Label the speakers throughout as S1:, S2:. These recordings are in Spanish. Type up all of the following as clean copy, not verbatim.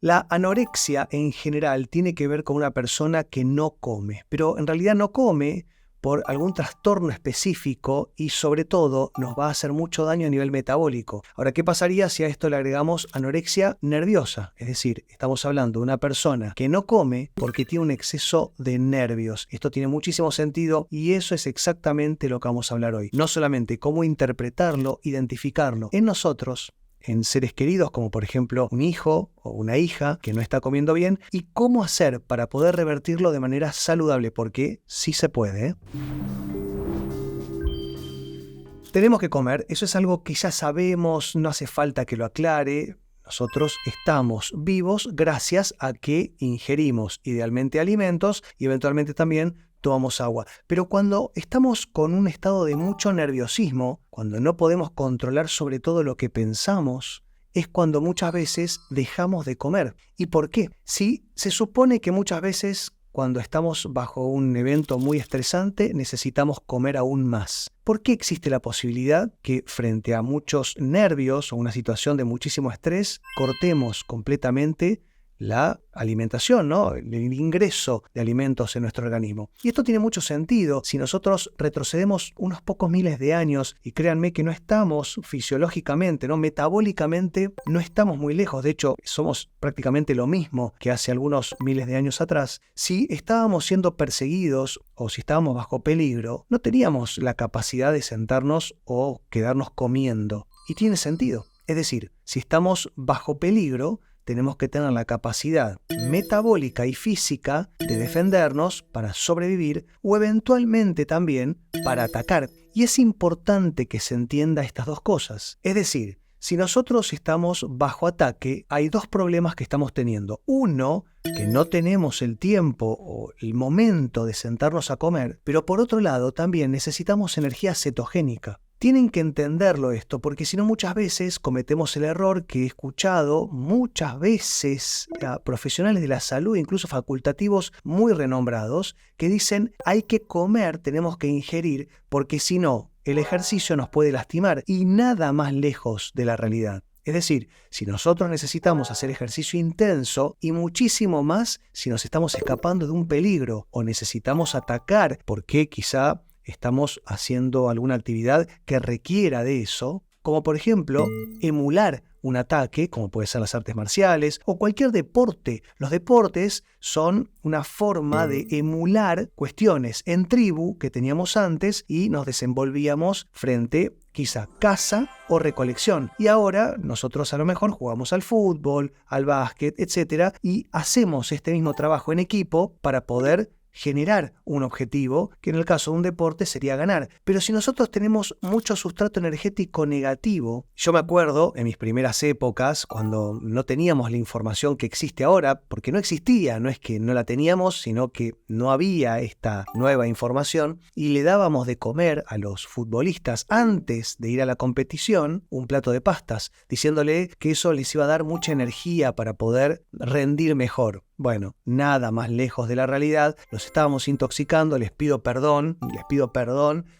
S1: La anorexia en general tiene que ver con una persona que no come, pero en realidad no come por algún trastorno específico y sobre todo nos va a hacer mucho daño a nivel metabólico. Ahora, ¿qué pasaría si a esto le agregamos anorexia nerviosa? Es decir, estamos hablando de una persona que no come porque tiene un exceso de nervios. Esto tiene muchísimo sentido y eso es exactamente lo que vamos a hablar hoy. No solamente cómo interpretarlo, identificarlo en nosotros, en seres queridos como por ejemplo un hijo o una hija que no está comiendo bien y cómo hacer para poder revertirlo de manera saludable, porque sí se puede. Tenemos que comer, eso es algo que ya sabemos, no hace falta que lo aclare. Nosotros estamos vivos gracias a que ingerimos idealmente alimentos y eventualmente también tomamos agua. Pero cuando estamos con un estado de mucho nerviosismo, cuando no podemos controlar sobre todo lo que pensamos, es cuando muchas veces dejamos de comer. ¿Y por qué? Sí, se supone que muchas veces cuando estamos bajo un evento muy estresante necesitamos comer aún más. ¿Por qué existe la posibilidad que frente a muchos nervios o una situación de muchísimo estrés cortemos completamente la alimentación, ¿no? El ingreso de alimentos en nuestro organismo? Y esto tiene mucho sentido si nosotros retrocedemos unos pocos miles de años, y créanme que no estamos fisiológicamente, ¿no? Metabólicamente no estamos muy lejos, de hecho somos prácticamente lo mismo que hace algunos miles de años atrás. Si estábamos siendo perseguidos o si estábamos bajo peligro, no teníamos la capacidad de sentarnos o quedarnos comiendo. Y tiene sentido. Es decir, si estamos bajo peligro, tenemos que tener la capacidad metabólica y física de defendernos para sobrevivir o eventualmente también para atacar. Y es importante que se entienda estas dos cosas. Es decir, si nosotros estamos bajo ataque, hay dos problemas que estamos teniendo. Uno, que no tenemos el tiempo o el momento de sentarnos a comer, pero por otro lado también necesitamos energía cetogénica. Tienen que entenderlo esto, porque si no muchas veces cometemos el error que he escuchado muchas veces a profesionales de la salud, incluso facultativos muy renombrados, que dicen hay que comer, tenemos que ingerir, porque si no, el ejercicio nos puede lastimar, y nada más lejos de la realidad. Es decir, si nosotros necesitamos hacer ejercicio intenso y muchísimo más si nos estamos escapando de un peligro o necesitamos atacar porque quizá estamos haciendo alguna actividad que requiera de eso, como por ejemplo emular un ataque, como puede ser las artes marciales o cualquier deporte. Los deportes son una forma de emular cuestiones en tribu que teníamos antes y nos desenvolvíamos frente quizá caza o recolección. Y ahora nosotros a lo mejor jugamos al fútbol, al básquet, etc. y hacemos este mismo trabajo en equipo para poder generar un objetivo, que en el caso de un deporte sería ganar. Pero si nosotros tenemos mucho sustrato energético negativo, yo me acuerdo en mis primeras épocas, cuando no teníamos la información que existe ahora, porque no existía, no es que no la teníamos, sino que no había esta nueva información, y le dábamos de comer a los futbolistas antes de ir a la competición un plato de pastas, diciéndole que eso les iba a dar mucha energía para poder rendir mejor. Bueno, nada más lejos de la realidad, los estábamos intoxicando, les pido perdón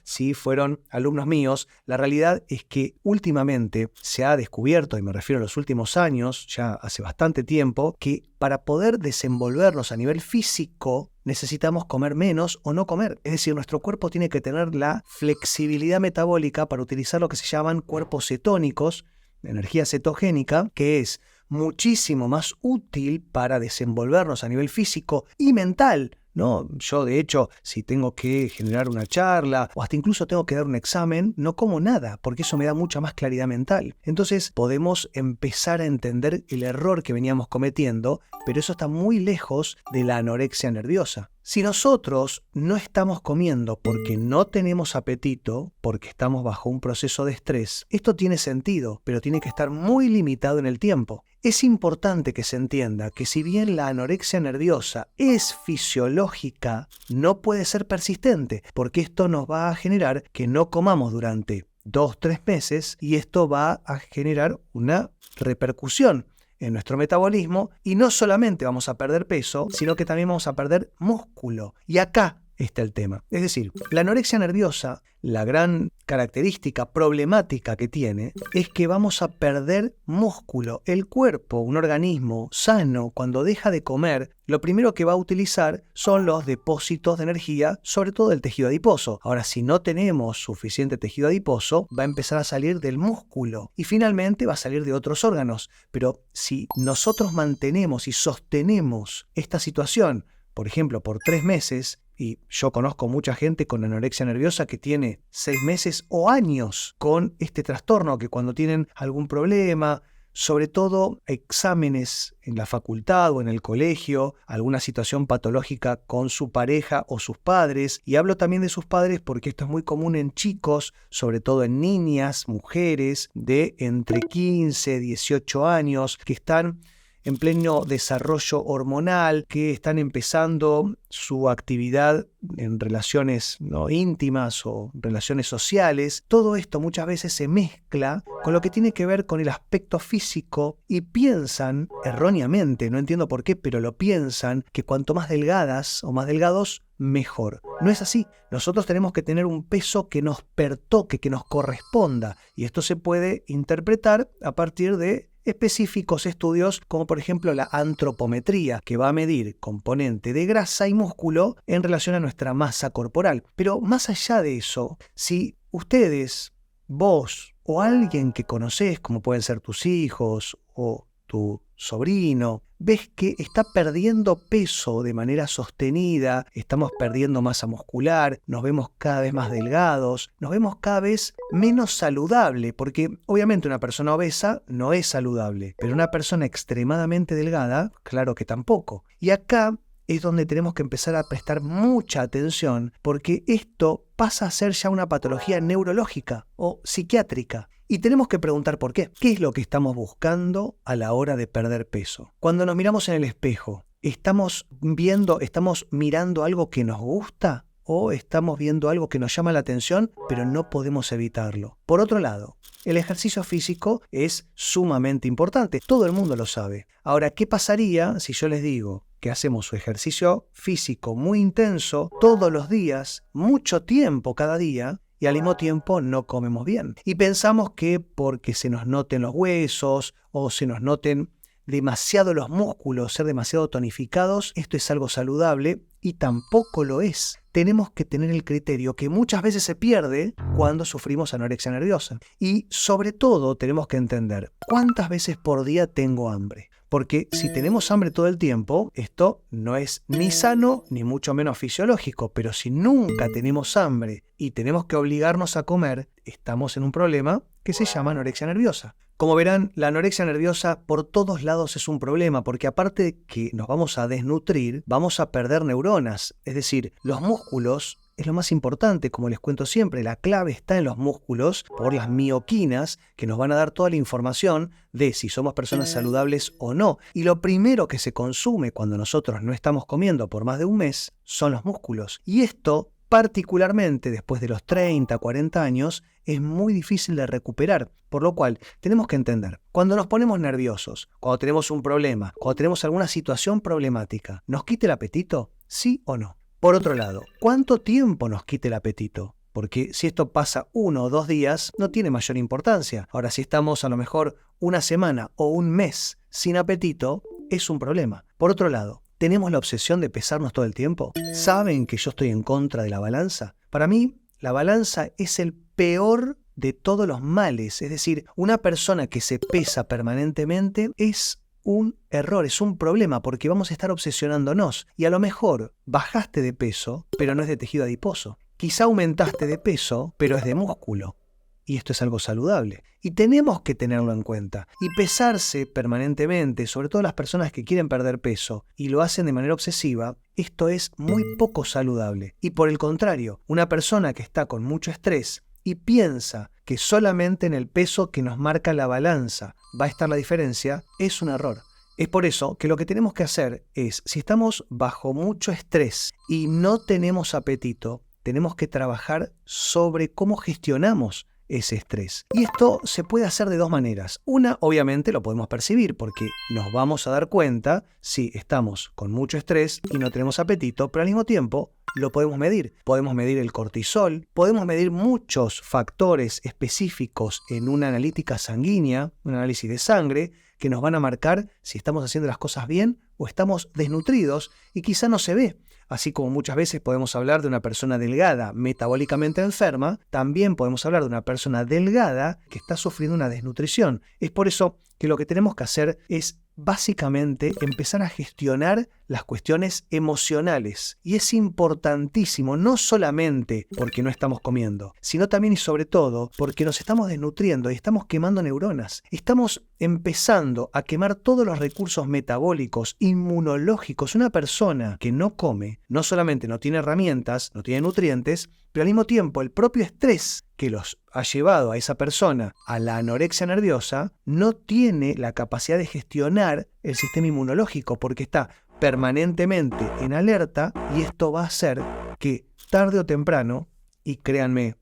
S1: si fueron alumnos míos. La realidad es que últimamente se ha descubierto, y me refiero a los últimos años, ya hace bastante tiempo, que para poder desenvolvernos a nivel físico necesitamos comer menos o no comer. Es decir, nuestro cuerpo tiene que tener la flexibilidad metabólica para utilizar lo que se llaman cuerpos cetónicos, energía cetogénica, que es muchísimo más útil para desenvolvernos a nivel físico y mental, ¿no? Yo, de hecho, si tengo que generar una charla o hasta incluso tengo que dar un examen, no como nada, porque eso me da mucha más claridad mental. Entonces podemos empezar a entender el error que veníamos cometiendo, pero eso está muy lejos de la anorexia nerviosa. Si nosotros no estamos comiendo porque no tenemos apetito, porque estamos bajo un proceso de estrés, esto tiene sentido, pero tiene que estar muy limitado en el tiempo. Es importante que se entienda que si bien la anorexia nerviosa es fisiológica, no puede ser persistente, porque esto nos va a generar que no comamos durante 2-3 meses y esto va a generar una repercusión en nuestro metabolismo y no solamente vamos a perder peso, sino que también vamos a perder músculo. Y acá está el tema. Es decir, la anorexia nerviosa, la gran característica problemática que tiene es que vamos a perder músculo. El cuerpo, un organismo sano, cuando deja de comer, lo primero que va a utilizar son los depósitos de energía, sobre todo del tejido adiposo. Ahora, si no tenemos suficiente tejido adiposo, va a empezar a salir del músculo y finalmente va a salir de otros órganos. Pero si nosotros mantenemos y sostenemos esta situación, por ejemplo, por 3 meses, y yo conozco mucha gente con anorexia nerviosa que tiene 6 meses o años con este trastorno, que cuando tienen algún problema, sobre todo exámenes en la facultad o en el colegio, alguna situación patológica con su pareja o sus padres, y hablo también de sus padres porque esto es muy común en chicos, sobre todo en niñas, mujeres de entre 15 y 18 años que están en pleno desarrollo hormonal, que están empezando su actividad en relaciones íntimas o relaciones sociales. Todo esto muchas veces se mezcla con lo que tiene que ver con el aspecto físico y piensan erróneamente, no entiendo por qué, pero lo piensan, que cuanto más delgadas o más delgados, mejor. No es así. Nosotros tenemos que tener un peso que nos pertoque, que nos corresponda, y esto se puede interpretar a partir de específicos estudios como por ejemplo la antropometría, que va a medir componente de grasa y músculo en relación a nuestra masa corporal. Pero más allá de eso, si ustedes, vos o alguien que conocés, como pueden ser tus hijos o tu sobrino, ves que está perdiendo peso de manera sostenida, estamos perdiendo masa muscular, nos vemos cada vez más delgados, nos vemos cada vez menos saludable, porque obviamente una persona obesa no es saludable, pero una persona extremadamente delgada, claro que tampoco. Y acá es donde tenemos que empezar a prestar mucha atención, porque esto pasa a ser ya una patología neurológica o psiquiátrica. Y tenemos que preguntar por qué. ¿Qué es lo que estamos buscando a la hora de perder peso? Cuando nos miramos en el espejo, ¿estamos mirando algo que nos gusta? ¿O estamos viendo algo que nos llama la atención, pero no podemos evitarlo? Por otro lado, el ejercicio físico es sumamente importante. Todo el mundo lo sabe. Ahora, ¿qué pasaría si yo les digo que hacemos un ejercicio físico muy intenso todos los días, mucho tiempo cada día, y al mismo tiempo no comemos bien? Y pensamos que porque se nos noten los huesos o se nos noten demasiado los músculos, ser demasiado tonificados, esto es algo saludable, y tampoco lo es. Tenemos que tener el criterio que muchas veces se pierde cuando sufrimos anorexia nerviosa. Y sobre todo tenemos que entender cuántas veces por día tengo hambre. Porque si tenemos hambre todo el tiempo, esto no es ni sano ni mucho menos fisiológico. Pero si nunca tenemos hambre y tenemos que obligarnos a comer, estamos en un problema que se llama anorexia nerviosa. Como verán, la anorexia nerviosa por todos lados es un problema, porque aparte de que nos vamos a desnutrir, vamos a perder neuronas. Es decir, los músculos es lo más importante, como les cuento siempre. La clave está en los músculos por las mioquinas, que nos van a dar toda la información de si somos personas saludables o no. Y lo primero que se consume cuando nosotros no estamos comiendo por más de un mes son los músculos. Y esto, particularmente después de los 30, 40 años, es muy difícil de recuperar. Por lo cual, tenemos que entender, cuando nos ponemos nerviosos, cuando tenemos un problema, cuando tenemos alguna situación problemática, ¿nos quita el apetito? ¿Sí o no? Por otro lado, ¿cuánto tiempo nos quita el apetito? Porque si esto pasa 1 o 2 días, no tiene mayor importancia. Ahora, si estamos a lo mejor una semana o un mes sin apetito, es un problema. Por otro lado, ¿tenemos la obsesión de pesarnos todo el tiempo? ¿Saben que yo estoy en contra de la balanza? Para mí, la balanza es el peor de todos los males. Es decir, una persona que se pesa permanentemente es un error, es un problema, porque vamos a estar obsesionándonos. Y a lo mejor bajaste de peso, pero no es de tejido adiposo. Quizá aumentaste de peso, pero es de músculo. Y esto es algo saludable. Y tenemos que tenerlo en cuenta. Y pesarse permanentemente, sobre todo las personas que quieren perder peso y lo hacen de manera obsesiva, esto es muy poco saludable. Y por el contrario, una persona que está con mucho estrés y piensa que solamente en el peso que nos marca la balanza va a estar la diferencia, es un error. Es por eso que lo que tenemos que hacer es, si estamos bajo mucho estrés y no tenemos apetito, tenemos que trabajar sobre cómo gestionamos ese estrés. Y esto se puede hacer de 2 maneras. Una, obviamente, lo podemos percibir porque nos vamos a dar cuenta si estamos con mucho estrés y no tenemos apetito, pero al mismo tiempo lo podemos medir. Podemos medir el cortisol, podemos medir muchos factores específicos en una analítica sanguínea, un análisis de sangre, que nos van a marcar si estamos haciendo las cosas bien o estamos desnutridos y quizá no se ve. Así como muchas veces podemos hablar de una persona delgada metabólicamente enferma, también podemos hablar de una persona delgada que está sufriendo una desnutrición. Es por eso que lo que tenemos que hacer es básicamente empezar a gestionar las cuestiones emocionales. Y es importantísimo, no solamente porque no estamos comiendo, sino también y sobre todo porque nos estamos desnutriendo y estamos quemando neuronas. Estamos empezando a quemar todos los recursos metabólicos, inmunológicos. Una persona que no come, no solamente no tiene herramientas, no tiene nutrientes, pero al mismo tiempo el propio estrés que los ha llevado a esa persona a la anorexia nerviosa no tiene la capacidad de gestionar el sistema inmunológico porque está permanentemente en alerta y esto va a hacer que tarde o temprano, y créanme,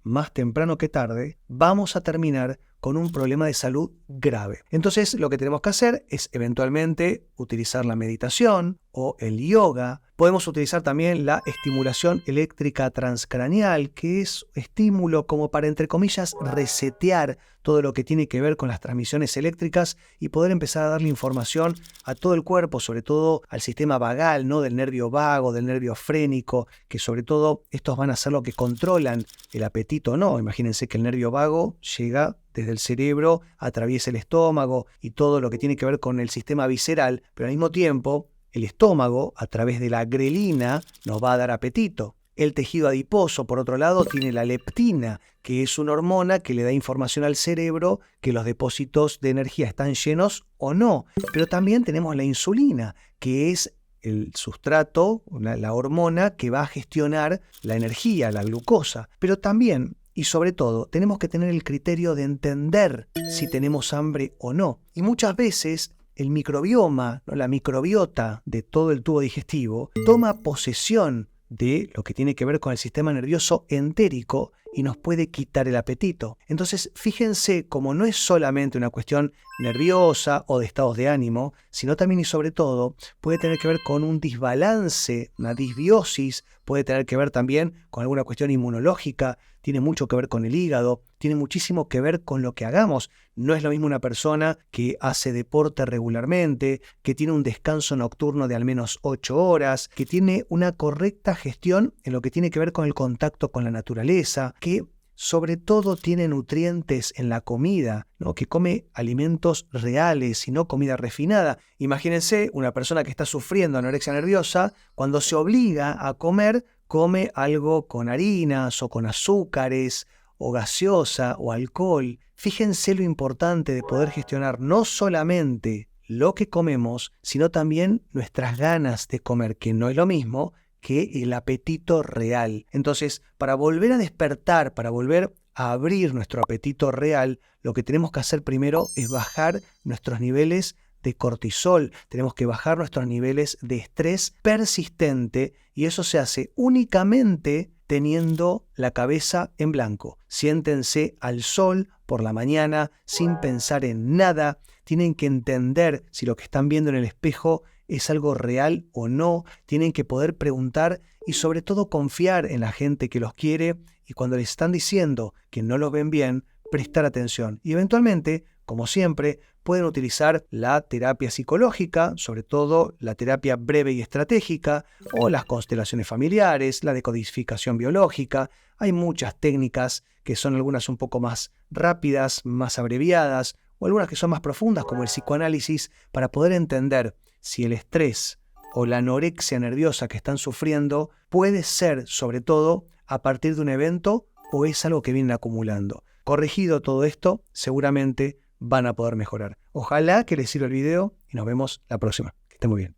S1: más temprano que tarde, vamos a terminar con un problema de salud grave. Entonces lo que tenemos que hacer es eventualmente utilizar la meditación o el yoga. Podemos utilizar también la estimulación eléctrica transcraneal, que es estímulo como para, entre comillas, resetear todo lo que tiene que ver con las transmisiones eléctricas y poder empezar a darle información a todo el cuerpo, sobre todo al sistema vagal, ¿no? Del nervio vago, del nervio frénico, que sobre todo estos van a ser lo que controlan el apetito, ¿no? Imagínense que el nervio vago llega desde el cerebro, atraviesa el estómago y todo lo que tiene que ver con el sistema visceral, pero al mismo tiempo el estómago, a través de la grelina, nos va a dar apetito. El tejido adiposo, por otro lado, tiene la leptina, que es una hormona que le da información al cerebro que los depósitos de energía están llenos o no. Pero también tenemos la insulina, que es el sustrato, la hormona que va a gestionar la energía, la glucosa. Pero también, y sobre todo, tenemos que tener el criterio de entender si tenemos hambre o no. Y muchas veces el microbioma, ¿no? La microbiota de todo el tubo digestivo, toma posesión de lo que tiene que ver con el sistema nervioso entérico y nos puede quitar el apetito. Entonces, fíjense cómo no es solamente una cuestión nerviosa o de estados de ánimo, sino también y sobre todo puede tener que ver con un desbalance, una disbiosis, puede tener que ver también con alguna cuestión inmunológica, tiene mucho que ver con el hígado, tiene muchísimo que ver con lo que hagamos. No es lo mismo una persona que hace deporte regularmente, que tiene un descanso nocturno de al menos 8 horas, que tiene una correcta gestión en lo que tiene que ver con el contacto con la naturaleza, que sobre todo tiene nutrientes en la comida, ¿no? Que come alimentos reales y no comida refinada. Imagínense una persona que está sufriendo anorexia nerviosa, cuando se obliga a comer, come algo con harinas o con azúcares o gaseosa o alcohol. Fíjense lo importante de poder gestionar no solamente lo que comemos, sino también nuestras ganas de comer, que no es lo mismo que el apetito real. Entonces, para volver a despertar, para volver a abrir nuestro apetito real, lo que tenemos que hacer primero es bajar nuestros niveles de cortisol, tenemos que bajar nuestros niveles de estrés persistente y eso se hace únicamente teniendo la cabeza en blanco. Siéntense al sol por la mañana sin pensar en nada. Tienen que entender si lo que están viendo en el espejo es algo real o no. Tienen que poder preguntar y sobre todo confiar en la gente que los quiere y cuando les están diciendo que no los ven bien, prestar atención. Y eventualmente, como siempre, pueden utilizar la terapia psicológica, sobre todo la terapia breve y estratégica, o las constelaciones familiares, la decodificación biológica. Hay muchas técnicas que son algunas un poco más rápidas, más abreviadas, o algunas que son más profundas, como el psicoanálisis, para poder entender si el estrés o la anorexia nerviosa que están sufriendo puede ser, sobre todo, a partir de un evento o es algo que vienen acumulando. Corregido todo esto, seguramente van a poder mejorar. Ojalá que les sirva el video y nos vemos la próxima. Que estén muy bien.